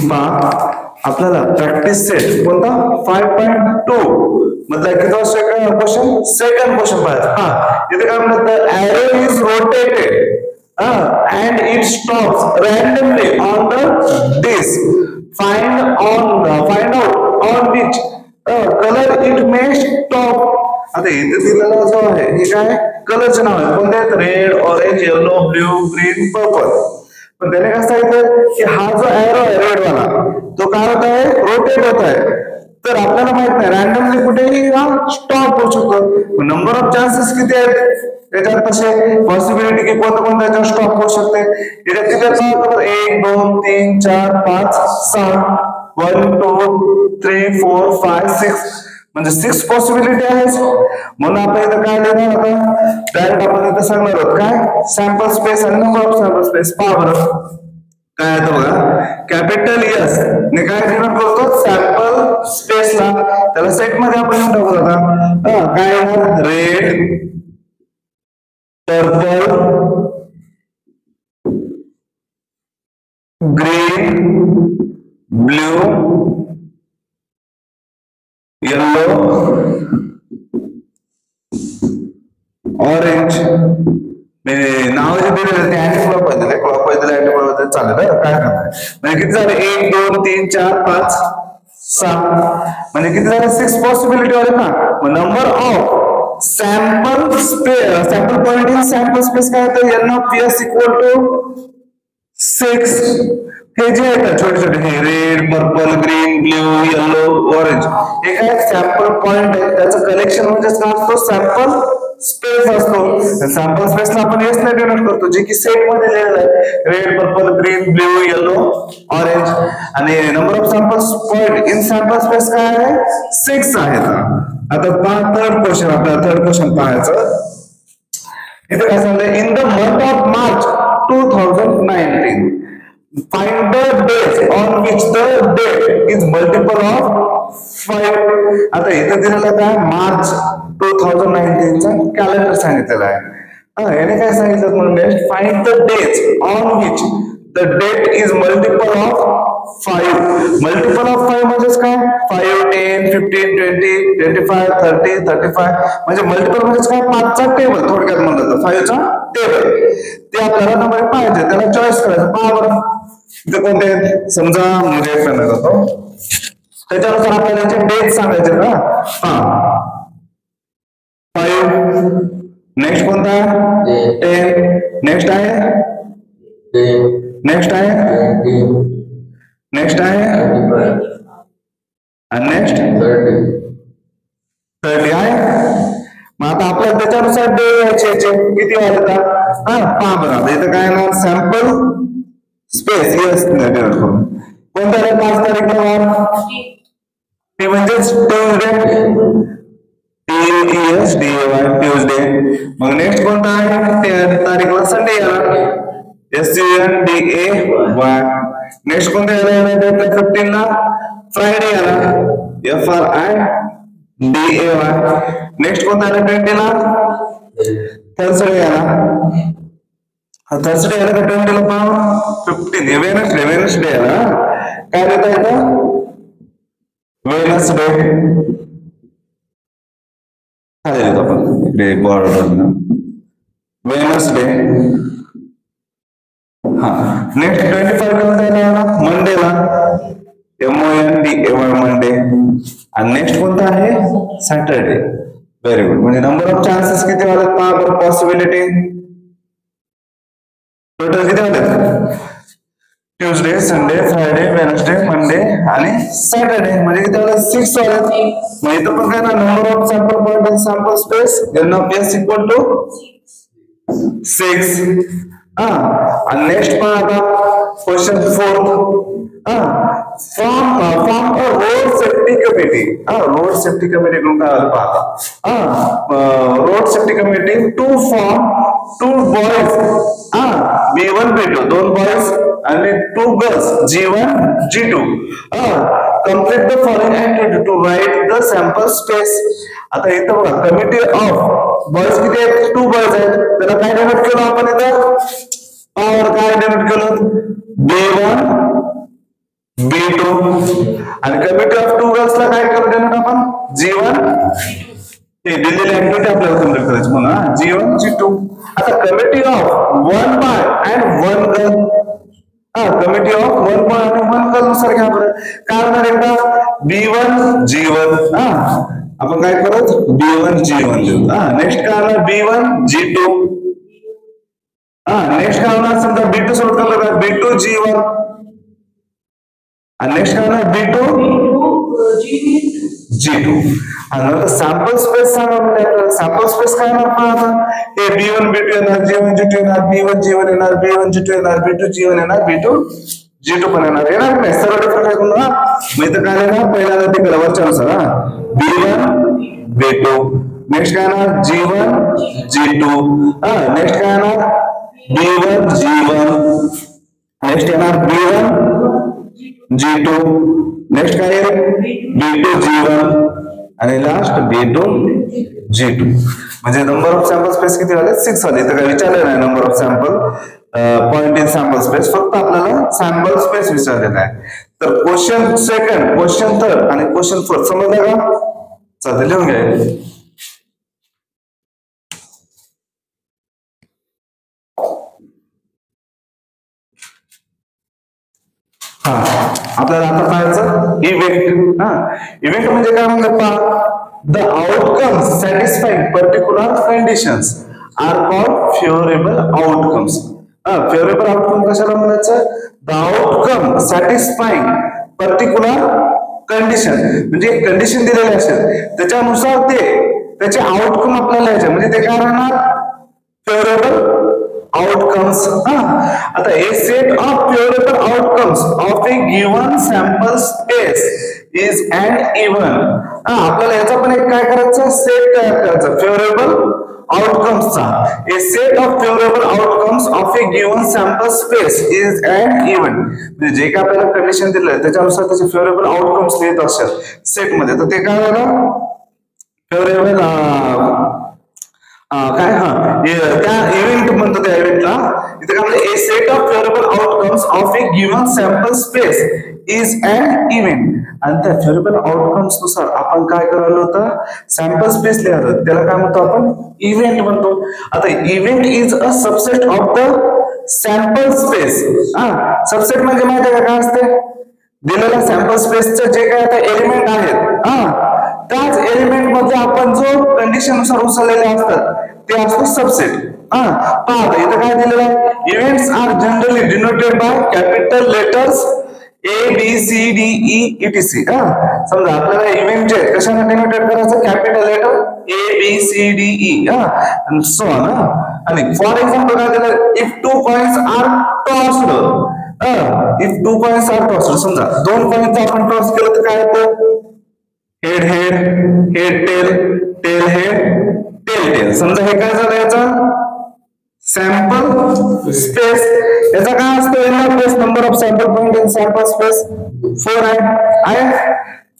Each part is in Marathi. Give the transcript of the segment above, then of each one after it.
पहा आपल्याला प्रॅक्टिस सेट कोणता 5.2 मधला किती क्वेश्चन सेकंड क्वेश्चन पाहायचा. इथे काय म्हणतात arrow is rotated and it stops randomly on the disk. Find out on which color it may stop. आता इथे दिलेला जो आहे हे काय कलरचे नाव आहे कोणते आहेत red orange yellow blue green purple. पण त्याने काय सांगितलं की हा जो एरो आहे रेड वाला तो काय होत आहे रोटेट होत आहे. तर आपल्याला माहित नाही रॅन्डमली कुठेही हा स्टॉप होऊ शकतो. नंबर ऑफ चान्सेस किती आहेत त्याच्यात तसे पॉसिबिलिटी की कोणत्या कोणत्या स्टॉप होऊ शकते. याच्यात किती आहेत 1 2 3 4 5 6 1 2 3 4 5 6 म्हणजे 6 पॉसिबिलिटी आहेत. म्हणून आपण इथं काय लिहिणार आता डायरेक्ट आपण इथं सांगणार आहोत काय सॅम्पल स्पेस आणि नंबर ऑफ सॅम्पल स्पेस. पहा बरं काय आहे बघा कॅपिटल एस ने काय डिनोट करतो सॅम्पल स्पेसला. त्याला सेट मध्ये आपण लिहून टाकू आता काय येणार red purple green blue yellow orange. नाव जे दिलेलं ते अँटी क्लॉकवाईज दिले क्लॉकवाईज दिले अँटी क्लॉकवाईज चालेल काय करणार म्हणजे किती झाले 1 2 3 4 5 6 म्हणजे किती झाले 6 पॉसिबिलिटी आले ना. Number of sample space sample point in sample space काय होतं n of s equal to 6. हे जे आहेत छोटे छोटे हे red purple green blue yellow orange हे काय सॅम्पल पॉइंट आहे त्याचं कलेक्शन म्हणजे काय असतो सॅम्पल स्पेस असतो. सॅम्पल स्पेसला आपण एस ने डिनोट करतो जे की सेट मध्ये लिहिलेलं आहे red purple green blue yellow orange. आणि number of sample point in sample space काय आहे 6 आहेत. आता पहा थर्ड क्वेश्चन आपल्याला थर्ड क्वेश्चन पाहायचं. इथे काय सांगितलं in the month of March 2019 find the days on which the date is multiple of 5. आता इथे दिलेलं काय मार्च 2019 चा कॅलेंडर सांगितलेला आहे. याने काय सांगितलं म्हणजे find the dates on which the date is multiple of 5. Multiple of 5 म्हणजे काय 5 10 15 20 25 30 35 म्हणजे मल्टिपल म्हणजे काय 5 चा टेबल थोडक्यात म्हणलं तर 5 चा टेबल ते आपल्याला नंबर पाहिजे त्याला चॉईस करायचं. पहा बरं इथे कोणते समजा म्हणजे करणार होतो त्याच्यानुसार आपल्याला याचे डेट सांगायचे ना. हा 5 नेक्स्ट कोणता आहे 10 नेक्स्ट आहे नेक्स्ट आहे नेक्स्ट आहे आणि नेक्स्ट 30 आहे. मग आता आपल्याला त्याच्यानुसार डे यायचे किती वाजता पहा बरं इथं काय ना सॅम्पल स्पेस यस करून कोणत्या 5 तारीखला ते म्हणजे ट्यूजडे. मग नेक्स्ट कोणता आहे तारीखला संडे येणार SUNDAY. नेक्स्ट कोणता येणार 15 ला फ्रायडे येणार FRIDAY. नेक्स्ट कोणता आहे 20 ला थर्सडे येणार थर्सडे याला का 20 ला पहा 15 वेनसडे याला काय देता येतं वेनसडे काय देतो आपण इकडे बॉर्डर वेनसडे. हा नेक्स्ट 25 कोणता येणार मंडेला MONDAY मंडे. आणि नेक्स्ट कोणता आहे सॅटरडे. Very good. म्हणजे नंबर ऑफ चान्सेस किती वाढत पहा बरं पॉसिबिलिटी टोटल किती वाढत Tuesday Sunday Friday Wednesday Monday आणि सॅटरडे म्हणजे किती वाढत 6 वाढत. मग इथं पण काय ना number of sample point in sample space n of s equal to 6. आणि नेक्स्ट पहा आता question 4 form a road safety committee. Road safety committee कडून काय आलं पहा road safety committee to form 2 boys B1 B2 2 boys आणि 2 girls G1 G2 complete the following activity to write the sample space. आता इथं बघा कमिटी ऑफ बॉयज किती आहेत 2 बॉयज आहेत त्याला काय डिनोट केलं आपण इथं पॉवर काय डिनोट केलं B1 B2 आणि कमिटी ऑफ टू गर्ल्सला काय करू देणार आपण G1 हे दिलेली ऍक्टिव्हिटी आपल्याला कंप्लीट करायची म्हणून G1 G2 आता committee of 1 boy and 1 girl committee of 1 boy आणि 1 गर्ल नुसार घ्या बरं काय होणार एकदा B1 G1 आपण काय करत B1 G1 लिहू नेक्स्ट काय होणार B1 G2 नेक्स्ट काय होणार समजा B2 सोबत करतो B2 G1 आणि नेक्स्ट काय होणार B2 G2 आणि नंतर सॅम्पल स्पेस सांगा म्हणजे सॅम्पल स्पेस काय होणार आता हे B1 B2 येणार G1 G2 येणार B1 G1 येणार B1 G2 येणार B2 G1 येणार B2 G2 पण येणार नाही सर्व डिफरंट आहे तुम्हाला मग इथं काय येणार पहिल्यांदा ते कलरच्या नुसार B1 B2 नेक्स्ट काय येणार G1 G2 नेक्स्ट काय येणार B1 G1 नेक्स्ट येणार B1 G2 नेक्स्ट काय B2 G1 आणि लास्ट B2 G2 म्हणजे नंबर ऑफ सॅम्पल स्पेस किती झाले 6 झाले तर काय विचारले नाही number of sample point in sample space फक्त आपल्याला सॅम्पल स्पेस विचारलेला आहे तर क्वेश्चन सेकंड क्वेश्चन थर्ड आणि क्वेश्चन फोर्थ समजलं का चालेल लिहून घ्या आपल्याला आता पाहायचं इव्हेंट इव्हेंट म्हणजे काय म्हणतात पहा the outcome satisfying particular conditions are called favourable outcomes favourable outcome कशाला म्हणायचं the outcome satisfying particular condition म्हणजे एक कंडिशन दिलेली असेल त्याच्यानुसार त्याचे आउटकम आपल्याला यायचे म्हणजे ते काय राहणार फेवरेबल outcomes आता a set of favorable outcomes of a given sample space is an even आपल्याला याचा पण एक काय करायचं सेट तयार करायचा फेवरेबल आउटकम्स चा a set of favorable outcomes of a given sample space is an even म्हणजे जे काय आपल्याला कंडिशन दिलं त्याच्यानुसार त्याचे फेवरेबल आउटकम्स लिहित असेल सेट मध्ये तर ते काय झालं फेवरेबल काय त्या इव्हेंट म्हणतो त्या इव्हेंटला इथे काय म्हणते a set of favourable outcomes of a given sample space is an event आणि त्या फेवरेबल आउटकम्स नुसार आपण काय करायला होतं सॅम्पल स्पेस लिहायचं त्याला काय म्हणतो आपण इव्हेंट म्हणतो आता event is a subset of the sample space subset म्हणजे माहिती आहे काय असते दिलेल्या सॅम्पल स्पेसचे जे काय आता एलिमेंट आहेत त्याच एलिमेंट मध्ये आपण जो कंडिशन नुसार उचललेले असतात ते असतो सबसेट पहा इथं काय दिलेलं आहे events are generally denoted by capital letters A B C D E etc समजा आपल्याला इव्हेंट जे कशाने डिनोटेड करायचं capital letter A B C D E and so on आणि फॉर एक्झाम्पल काय दिलं if 2 coins are tossed if 2 coins are tossed समजा 2 कॉइन्स आपण टॉस केलं तर काय होतं head head head tail tail head tail tail समजा हे काय झालं याचा सॅम्पल स्पेस याचा काय असतं number of sample point in sample space 4 आहे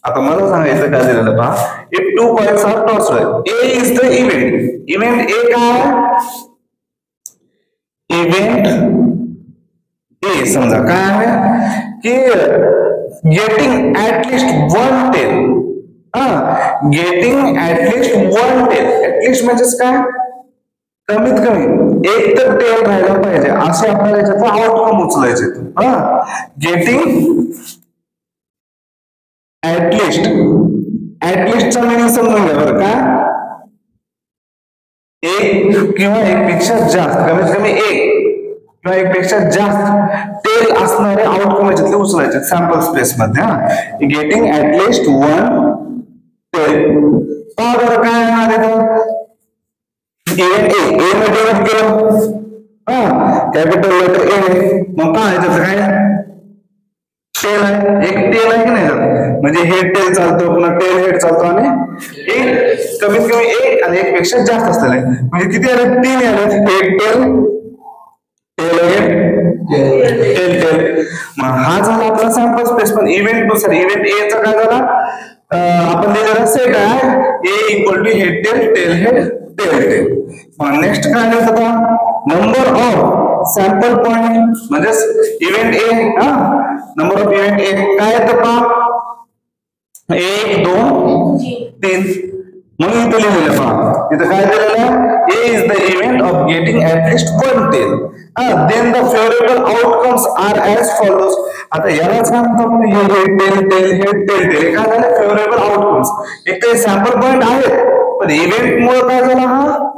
आता मला सांगायचं काय दिलेलं पहा if 2 coins are tossed A is the event event A काय इव्हेंट A समजा काय आहे की getting at least 1 tail getting at least 1 tail at least म्हणजेच काय कमीत कमी एक तर टेल राहायला पाहिजे असे आपल्याला याच्यात आउटकम उचलायचे गेटिंग ऍटलीस्टचा मीनिंग समजून घ्या बरं का एक किंवा एक पेक्षा जास्त कमीत कमी एक किंवा एक पेक्षा जास्त टेल असणारे आउटकम याच्यातले उचलायचे सॅम्पल स्पेस मध्ये गेटिंग ऍटलीस्ट 1 टेल पहा बरं काय आहे इव्हेंट ए मध्ये केलं कॅपिटल लेटर ए मग काय त्याचं काय टेल आहे एक टेल आहे की नाही म्हणजे हेड टेल चालतो पुन्हा टेल हेड चालतो आणि एक कमीत कमी एक आणि एक पेक्षा जास्त असलेलं आहे म्हणजे किती आले 3 आले head tail tail head tail tail मग हा झाला आपला सॅम्पल स्पेस पण इव्हेंट नुसार इव्हेंट ए चा काय झाला आपण दिलेला सेट आहे A equal to head tail tail head tail tail मग नेक्स्ट काय आलं आता नंबर ऑफ सॅम्पल पॉइंट म्हणजे event A number of event A 1 2 3 म्हणून इथे लिहिलेलं पहा इथं काय दिलेलं आहे A is the event of getting at least one tail then the favourable outcomes are as follows आता यालाच काय म्हणतो आपण हे टेल काय झालं फेवरेबल आउटकम्स एक ते सॅम्पल पॉइंट आहेत पण इव्हेंट मुळे काय झालं हा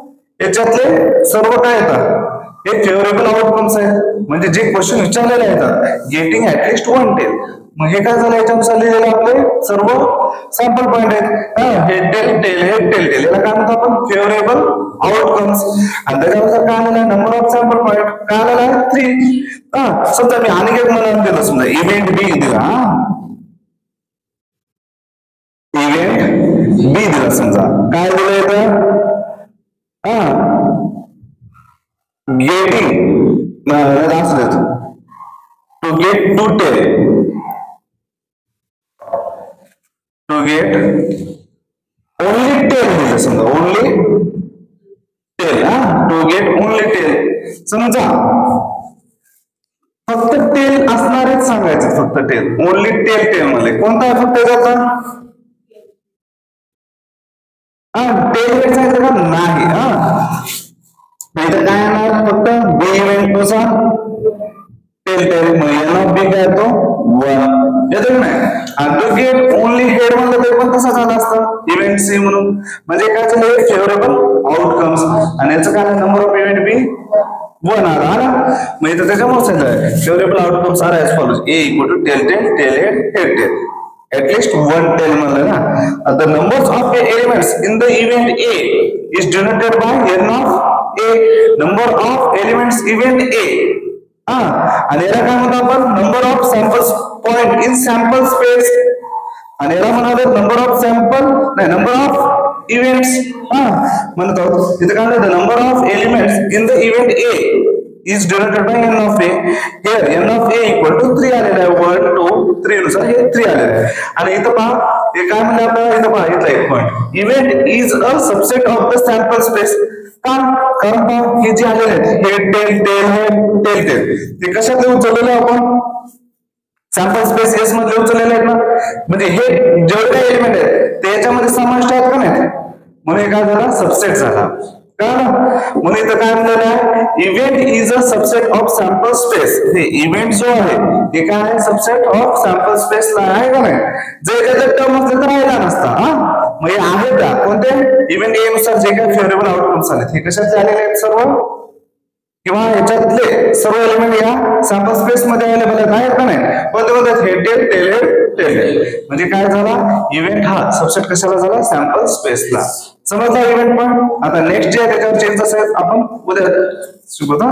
याच्यातले सर्व काय येतात हे फेवरेबल आउटकम्स आहेत म्हणजे जे क्वेश्चन विचारलेले आहेत गेटिंग ऍटलिस्ट वन टेल मग हे काय झालं याच्यानुसार लिहिलेलं आपले सर्व सॅम्पल पॉइंट आहेत हे टेल याला काय म्हणतो आपण फेवरेबल आउटकम्स आणि त्याच्यानुसार काय आलेलं आहे नंबर ऑफ सॅम्पल पॉइंट काय आलेला आहे 3 समजा मी आणि एक म्हणून दिलं समजा इव्हेंट बी दिला इव्हेंट बी दिला समजा काय दिलं इथं गेटिंग असं देतो to get two tail to get only tail दिलं समजा only tail to get only tail समजा फक्त टेल असणारेच सांगायचं फक्त टेल ओनली टेल मध्ये कोणता आहे फक्त त्याचा टेल सांगितलं का नाही नाही तर काय येणार फक्त बी इव्हेंट नुसार टेल मग बी काय तो 1 येतो नाही आणि टू गेट ओनली हेड म्हणलं ते पण तसं झालं असतं इव्हेंट सी म्हणून म्हणजे काय झालं फेवरेबल आउटकम्स आणि याचं काय नंबर ऑफ इव्हेंट बी 1 आला ना मग इथं त्याच्यामुळे सांगितलं favourable outcomes are as follows A equal to tail head tail at least one tail म्हणलं ना the numbers of elements in the event A is denoted by n of A number of elements event A आणि याला काय म्हणतो आपण number of samples point in sample space आणि याला म्हणतो नंबर ऑफ सॅम्पल नाही नंबर ऑफ इव्हेंट्स म्हणतो इथे काय म्हणतो number of elements in the event A is denoted by n of A here n of A equal to 3 आलेला आहे 1 2 3 नुसार हे 3 आलेलं आहे आणि इथं पहा हे काय म्हणलं आपल्याला इथं पहा इथला एक point event is a subset of the sample space कारण हे जे आलेले आहेत हे टेल ते कशात उचललेलं आपण सॅम्पल स्पेस एस मध्ये उचललेले आहेत ना म्हणजे हे जेवढे काही एलिमेंट आहेत ते याच्यामध्ये समाविष्ट आहेत का नाही म्हणून काय झाला सबसेट झाला कळलं म्हणून इथं काय म्हणलेलं आहे event is a subset of sample space हे इव्हेंट जो आहे हे काय आहे सबसेट ऑफ सॅम्पल स्पेसला आहे का नाही जर त्याचा टर्म असलं तर राहिला नसता मग हे आहे का कोणते इव्हेंट ए नुसार जे काही फेवरेबल आउटकम्स आले हे कशात आलेले आहेत सर्व किंवा याच्यातले सर्व एलिमेंट या सॅम्पल स्पेस मध्ये अवेलेबल आहेत का नाही कोणते टेल म्हणजे काय झाला इव्हेंट हा सबसेट कशाला झाला सॅम्पल स्पेसला समजला इव्हेंट पण आता नेक्स्ट जे आहे त्याच्यावर चेंज असेल आपण उद्या शिकवतो